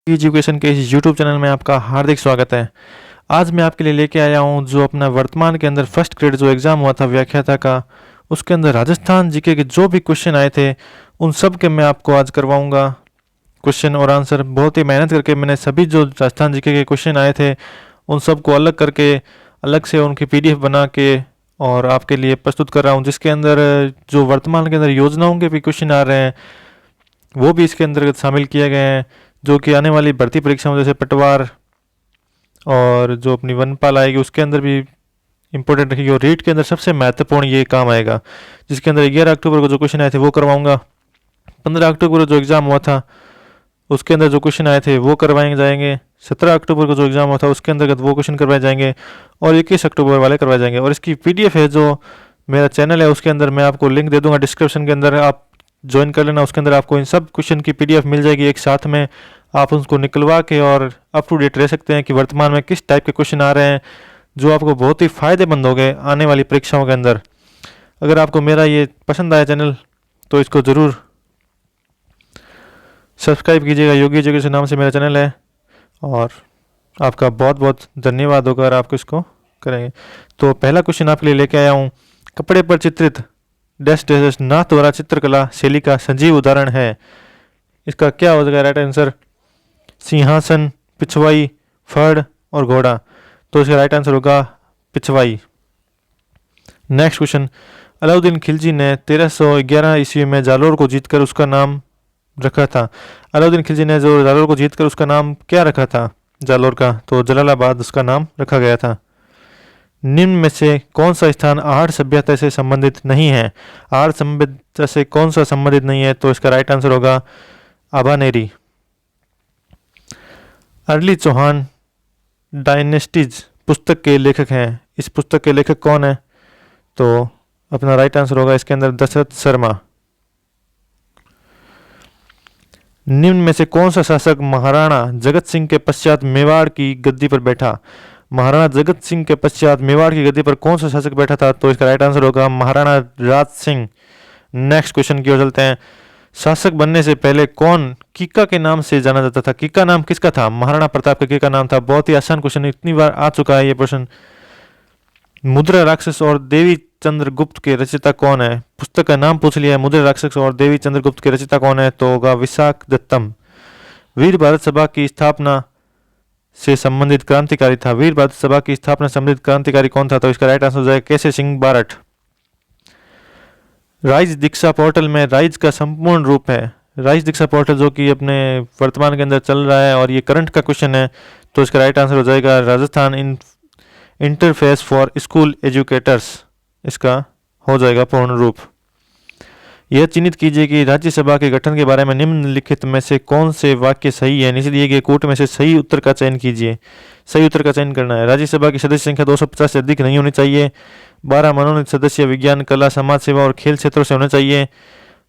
Education के इस YouTube channel में आपका हार्दिक स्वागत है। आज मैं आपके लिए लेके आया हूँ जो अपना वर्तमान के अंदर फर्स्ट ग्रेड जो एग्ज़ाम हुआ था व्याख्याता का, उसके अंदर राजस्थान जीके के जो भी क्वेश्चन आए थे उन सब के मैं आपको आज करवाऊँगा क्वेश्चन और आंसर। बहुत ही मेहनत करके मैंने सभी जो राजस्थान जीके के क्वेश्चन आए थे उन सब को अलग करके अलग से उनकी PDF बना के और आपके लिए प्रस्तुत कर रहा हूँ, जिसके अंदर जो वर्तमान के अंदर योजनाओं के भी क्वेश्चन आ रहे हैं वो भी इसके अंतर्गत शामिल किए गए हैं, जो कि आने वाली भर्ती परीक्षाओं जैसे पटवार और जो अपनी वनपाल आएगी उसके अंदर भी इंपॉर्टेंट रखेगी। और रीट के अंदर सबसे महत्वपूर्ण ये काम आएगा, जिसके अंदर 11 अक्टूबर को जो क्वेश्चन आए थे वो करवाऊंगा। 15 अक्टूबर को जो एग्ज़ाम हुआ था उसके अंदर जो क्वेश्चन आए थे वो करवाए जाएंगे। 17 अक्टूबर को जो एग्ज़ाम हुआ था उसके अंतर्गत वो क्वेश्चन करवाए जाएंगे और 21 अक्टूबर वाले करवाए जाएंगे। और इसकी PDF है जो मेरा चैनल है उसके अंदर मैं आपको लिंक दे दूंगा डिस्क्रिप्शन के अंदर, आप ज्वाइन कर लेना। उसके अंदर आपको इन सब क्वेश्चन की PDF मिल जाएगी एक साथ में, आप उसको निकलवा के और अप टू डेट रह सकते हैं कि वर्तमान में किस टाइप के क्वेश्चन आ रहे हैं, जो आपको बहुत ही फ़ायदेमंद हो गए आने वाली परीक्षाओं के अंदर। अगर आपको मेरा ये पसंद आया चैनल तो इसको ज़रूर सब्सक्राइब कीजिएगा। योगी एजुकेशन नाम से मेरा चैनल है और आपका बहुत बहुत धन्यवाद होगा अगर आपको इसको करेंगे। तो पहला क्वेश्चन आपके लिए लेके आया हूँ, कपड़े पर चित्रित डैश डैश नाथ द्वारा चित्रकला शैली का सजीव उदाहरण है। इसका क्या हो जाएगा राइट आंसर? सिंहासन, पिछवाई, फड़ और घोड़ा। तो इसका राइट आंसर होगा पिछवाई। नेक्स्ट क्वेश्चन, अलाउद्दीन खिलजी ने 1311 ईस्वी में जालोर को जीतकर उसका नाम रखा था। अलाउद्दीन खिलजी ने जो जालोर को जीतकर उसका नाम क्या रखा था जालोर का? तो जलालाबाद उसका नाम रखा गया था। निम्न में से कौन सा स्थान आहड़ सभ्यता से संबंधित नहीं है? आहड़ सभ्यता से कौन सा संबंधित नहीं है? तो इसका राइट आंसर होगा आभानेरी। अर्ली चौहान डायनेस्टीज पुस्तक के लेखक हैं। इस पुस्तक के लेखक कौन है? तो अपना राइट आंसर होगा इसके अंदर दशरथ शर्मा। निम्न में से कौन सा शासक महाराणा जगत सिंह के पश्चात मेवाड़ की गद्दी पर बैठा? महाराणा जगत सिंह के पश्चात मेवाड़ की गद्दी पर कौन सा शासक बैठा था? तो इसका राइट आंसर होगा महाराणा राज सिंह। नेक्स्ट क्वेश्चन की ओर चलते हैं, शासक बनने से पहले कौन कीका के नाम से जाना जाता था? कीका नाम किसका था? महाराणा प्रताप का कीका नाम था। बहुत ही आसान क्वेश्चन, इतनी बार आ चुका है ये प्रश्न। मुद्रा राक्षस और देवी चंद्रगुप्त के रचयिता कौन है? पुस्तक का नाम पूछ लिया है, मुद्रा राक्षस और देवी चंद्रगुप्त के रचयिता कौन है? तो होगा विशाख दत्तम। वीर भारत सभा की स्थापना से संबंधित क्रांतिकारी था। वीर भारत सभा की स्थापना से संबंधित क्रांतिकारी कौन था? तो इसका राइट आंसर हो जाएगा केसरी सिंह बारठ। राइज दीक्षा पोर्टल में राइज का संपूर्ण रूप है। राइज दीक्षा पोर्टल जो कि अपने वर्तमान के अंदर चल रहा है और ये करंट का क्वेश्चन है, तो इसका राइट आंसर हो जाएगा Rajasthan interface for school educators. इसका हो जाएगा पूर्ण रूप। यह चिन्हित कीजिए कि राज्यसभा के गठन के बारे में निम्नलिखित में से कौन से वाक्य सही है। नीचे दिए गए कोट में से सही उत्तर का चयन कीजिए। सही उत्तर का चयन करना है। राज्यसभा की सदस्य संख्या 250 से अधिक नहीं होनी चाहिए। 12 मनोनीत सदस्य विज्ञान, कला, समाज सेवा और खेल क्षेत्रों से होने चाहिए।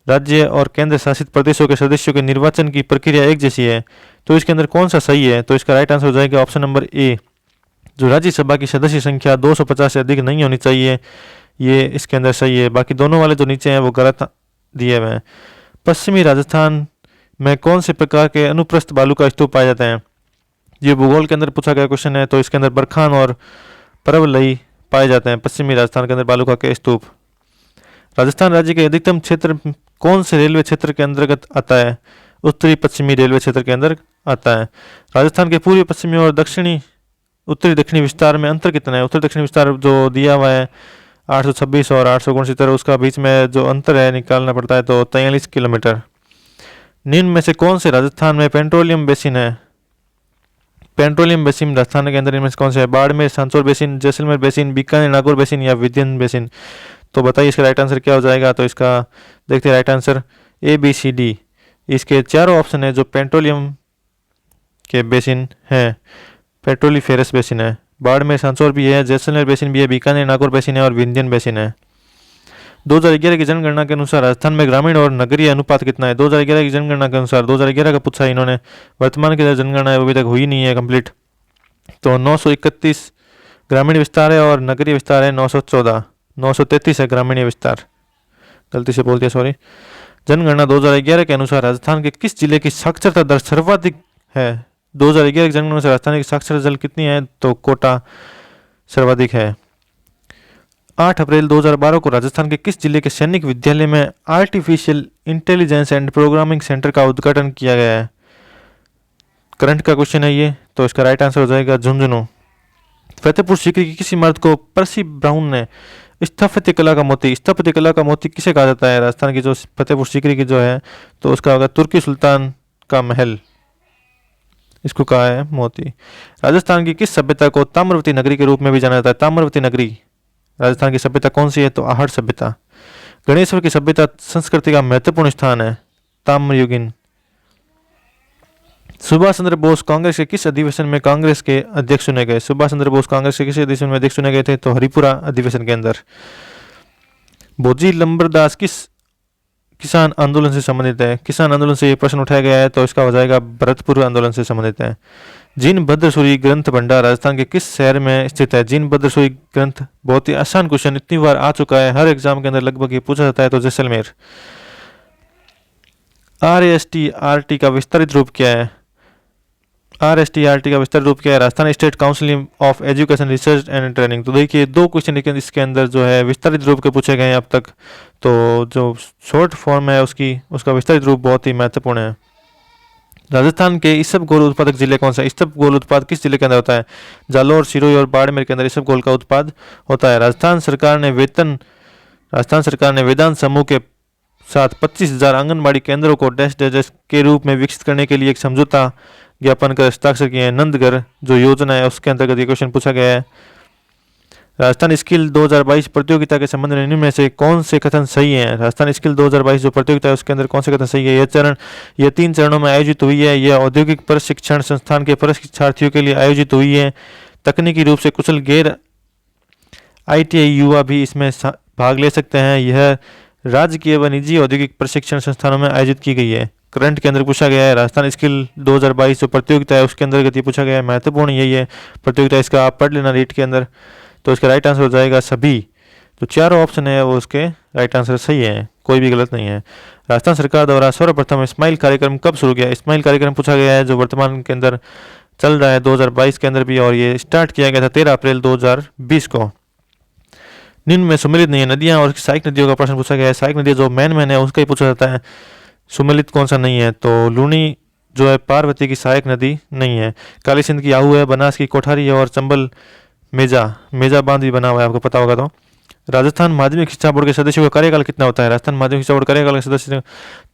राज्य और केंद्र शासित प्रदेशों के सदस्यों के निर्वाचन की प्रक्रिया एक जैसी है। तो इसके अंदर कौन सा सही है? तो इसका राइट आंसर हो जाएगा ऑप्शन नंबर ए, जो राज्यसभा की सदस्य संख्या 250 से अधिक नहीं होनी चाहिए, ये इसके अंदर सही है। बाकी दोनों वाले जो नीचे हैं वो गलत दिए हुए हैं। पश्चिमी राजस्थान में कौन से प्रकार के अनुप्रस्थ बालू का स्तूप पाए जाते हैं? ये भूगोल के अंदर पूछा गया क्वेश्चन है, तो इसके अंदर बरखान और परवलई पाए जाते हैं पश्चिमी राजस्थान के अंदर बालू का के स्तूप। राजस्थान राज्य के अधिकतम क्षेत्र कौन से रेलवे क्षेत्र के अंतर्गत आता है? उत्तरी पश्चिमी रेलवे क्षेत्र के अंदर आता है। राजस्थान के पूर्वी पश्चिमी और दक्षिणी उत्तरी दक्षिणी विस्तार में अंतर कितना है? उत्तरी दक्षिणी विस्तार जो दिया हुआ है 826 और 869, उसका बीच में जो अंतर है निकालना पड़ता है, तो 43 किलोमीटर। निम्न में से कौन से राजस्थान में पेट्रोलियम बेसिन है? पेट्रोलियम बेसिन राजस्थान के अंदर इनमें से कौन से है? Barmer, Sanchore basin, Jaisalmer basin, Bikaner Nagaur basin या विंध्यन बेसिन। तो बताइए इसका राइट आंसर क्या हो जाएगा? तो इसका देखते हैं राइट आंसर ABCD। इसके चारों ऑप्शन है जो पेट्रोलियम के बेसिन है। पेट्रोलीफेरस बेसिन है, बाड़मेर सांचौर भी है, जैसलमेर बेसिन भी है, बीकानेर नागौर बेसिन है और विंध्यन बेसिन है। 2011 की जनगणना के अनुसार राजस्थान में ग्रामीण और नगरीय अनुपात कितना है? 2011 की जनगणना के अनुसार, 2011 का पूछा है इन्होंने, वर्तमान की जनगणना है वो अभी तक हुई नहीं है कंप्लीट। तो 931 ग्रामीण विस्तार है और नगरीय विस्तार है 914, 933 है ग्रामीण विस्तार, गलती से बोल दिया सॉरी। जनगणना 2011 के अनुसार राजस्थान के किस जिले की साक्षरता दर सर्वाधिक है। 2011 की जनगणना से राजस्थान की साक्षरता दर कितनी है, तो कोटा सर्वाधिक है। 8 अप्रैल 2012 को राजस्थान के किस जिले के सैनिक विद्यालय में artificial intelligence and programming centre का उद्घाटन किया गया है? करंट का क्वेश्चन है ये, तो इसका राइट आंसर हो जाएगा झुंझुनू। फतेहपुर सीकरी की किसी इमारत को परसी ब्राउन ने स्थापत्य कला का मोती, स्थापत्य कला का मोती किसे कहा जाता है? राजस्थान की जो फतेहपुर सीकरी की जो है, तो उसका होगा तुर्की सुल्तान का महल, इसको कहा है मोती। राजस्थान की किस सभ्यता को ताम्रवती नगरी के रूप में भी जाना जाता है? ताम्रवती नगरी राजस्थान की सभ्यता कौन सी है, तो आहट सभ्यता। गणेश्वर की सभ्यता संस्कृति का महत्वपूर्ण स्थान है, ताम्रयुगीन। सुभाष चंद्र बोस कांग्रेस के किस अधिवेशन में कांग्रेस के अध्यक्ष चुने गए? सुभाष चंद्र बोस कांग्रेस के किस अधिवेशन में अध्यक्ष चुने गए थे, तो हरिपुरा अधिवेशन के अंदर। भोजी लंबरदास किस किसान आंदोलन से संबंधित है? किसान आंदोलन से ये प्रश्न उठाया गया है, तो इसका हो जाएगा भरतपुर आंदोलन से संबंधित है। जीन भद्रसूरी ग्रंथ भंडार राजस्थान के किस शहर में स्थित है? जीन भद्रसूरी ग्रंथ, बहुत ही आसान क्वेश्चन, इतनी बार आ चुका है, हर एग्जाम के अंदर लगभग ये पूछा जाता है, तो जैसलमेर। RSTRT का विस्तारित रूप क्या है? RSTRT का विस्तारित रूप क्या है? Rajasthan state council of education research and training. तो देखिए 2 क्वेश्चन इसके अंदर जो है विस्तारित रूप के पूछे गए हैं अब तक, तो जो शॉर्ट फॉर्म है उसका विस्तारित रूप बहुत ही महत्वपूर्ण है। राजस्थान के इसबगोल उत्पादक जिले कौन सा है? इसबगोल उत्पाद किस जिले के अंदर होता है? जालोर, सिरोही और बाड़मेर के अंदर इसबगोल का उत्पाद होता है। राजस्थान सरकार ने वेदांत समूह के साथ 25,000 आंगनबाड़ी केंद्रों को डैश डैश के रूप में विकसित करने के लिए एक समझौता ज्ञापन कर हस्ताक्षर किए हैं। नंदगढ़ जो योजना है उसके अंतर्गत ये क्वेश्चन पूछा गया है। राजस्थान स्किल 2022 प्रतियोगिता के संबंध में इनमें से कौन से कथन सही हैं? राजस्थान स्किल 2022 जो प्रतियोगिता है उसके अंदर कौन से कथन सही है? यह 3 चरणों में आयोजित हुई है। यह औद्योगिक प्रशिक्षण संस्थान के प्रशिक्षार्थियों के लिए आयोजित हुई है। तकनीकी रूप से कुशल गैर ITI युवा भी इसमें भाग ले सकते हैं। यह राजकीय व निजी औद्योगिक प्रशिक्षण संस्थानों में आयोजित की गई है। करंट के अंदर पूछा गया है। राजस्थान स्किल 2022 जो प्रतियोगिता है उसके अंतर्गत ये पूछा गया है, महत्वपूर्ण यही है प्रतियोगिता, इसका आप पढ़ लेना रीट के अंदर। तो इसका राइट आंसर हो जाएगा सभी। तो चारों ऑप्शन है वो उसके राइट आंसर सही है, कोई भी गलत नहीं है। राजस्थान सरकार द्वारा सर्वप्रथम स्माइल कार्यक्रम कब शुरू किया? स्माइल कार्यक्रम पूछा गया है जो वर्तमान के अंदर चल रहा है 2022 के अंदर भी, और ये स्टार्ट किया गया था 13 अप्रैल 2020 को। निम्न में सुमेलित नहीं है नदियां और सहायक नदियों का प्रश्न पूछा गया है। सहायक नदियां जो मेन है उसका ही पूछा जाता है, सुमेलित कौन सा नहीं है? तो लूनी जो है पार्वती की सहायक नदी नहीं है। काली सिंध की आहू है, बनास की कोठारी है, और चंबल मेजा बांध भी बना हुआ है, आपको पता होगा। तो राजस्थान माध्यमिक शिक्षा बोर्ड के सदस्यों का कार्यकाल कितना होता है? राजस्थान माध्यमिक शिक्षा बोर्ड कार्यकाल के सदस्य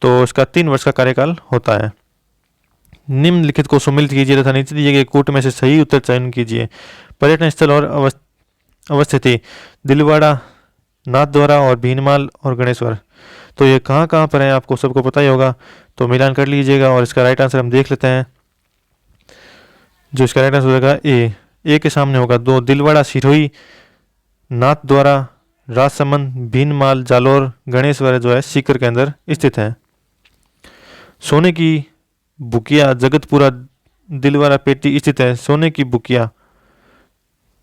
तो इसका 3 वर्ष का कार्यकाल होता है। निम्नलिखित को सुमेलित कीजिए तथा नीचे दिए गए कूट में से सही उत्तर चयन कीजिए। पर्यटन स्थल और अवस्थिति दिलवाड़ा, नाथद्वारा और भीनमाल और गणेश्वर। तो ये कहाँ कहाँ पर है आपको सबको पता ही होगा, तो मिलान कर लीजिएगा। और इसका राइट आंसर हम देख लेते हैं, जो इसका राइट आंसर होगा ए के सामने होगा 2, दिलवाड़ा, सिरोही, नाथद्वारा, राजसमंद, भीनमाल, जालोर, गणेश्वर जो है सीकर के अंदर स्थित है। सोने की बुकिया जगतपुरा दिलवाड़ा पेटी स्थित है। सोने की बुकिया,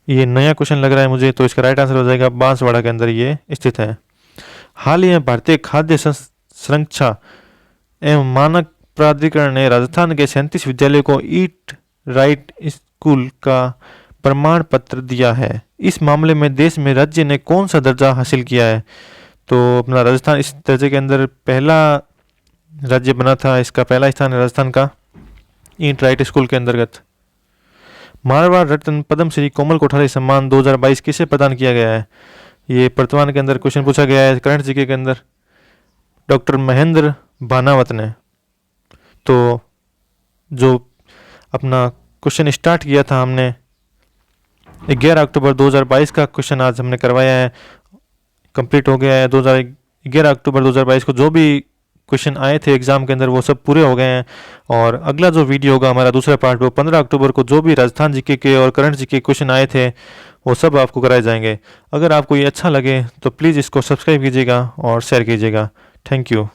ये नया क्वेश्चन लग रहा है मुझे, तो इसका राइट आंसर हो जाएगा बांसवाड़ा के अंदर ये स्थित है। हाल ही में भारतीय खाद्य संरक्षा एवं मानक प्राधिकरण ने राजस्थान के 37 विद्यालयों को ईट राइट स्कूल का प्रमाण पत्र दिया है। इस मामले में देश में राज्य ने कौन सा दर्जा हासिल किया है? तो अपना राजस्थान इस दर्जे के अंदर पहला राज्य बना था, इसका पहला स्थान है राजस्थान का ईट राइट स्कूल के अंतर्गत। मारवाड़ रत्न पद्मश्री कोमल कोठारी सम्मान 2022 किसे प्रदान किया गया है? ये वर्तमान के अंदर क्वेश्चन पूछा गया है करंट जीके के अंदर, डॉक्टर महेंद्र भानावत ने। तो जो अपना क्वेश्चन स्टार्ट किया था हमने 11 अक्टूबर 2022 का क्वेश्चन आज हमने करवाया है, कंप्लीट हो गया है। 11 अक्टूबर 2022 को जो भी क्वेश्चन आए थे एग्जाम के अंदर वो सब पूरे हो गए हैं। और अगला जो वीडियो होगा हमारा दूसरा पार्ट, वो 15 अक्टूबर को जो भी राजस्थान जीके के और करंट जीके क्वेश्चन आए थे वो सब आपको कराए जाएंगे। अगर आपको ये अच्छा लगे तो प्लीज़ इसको सब्सक्राइब कीजिएगा और शेयर कीजिएगा। Thank you.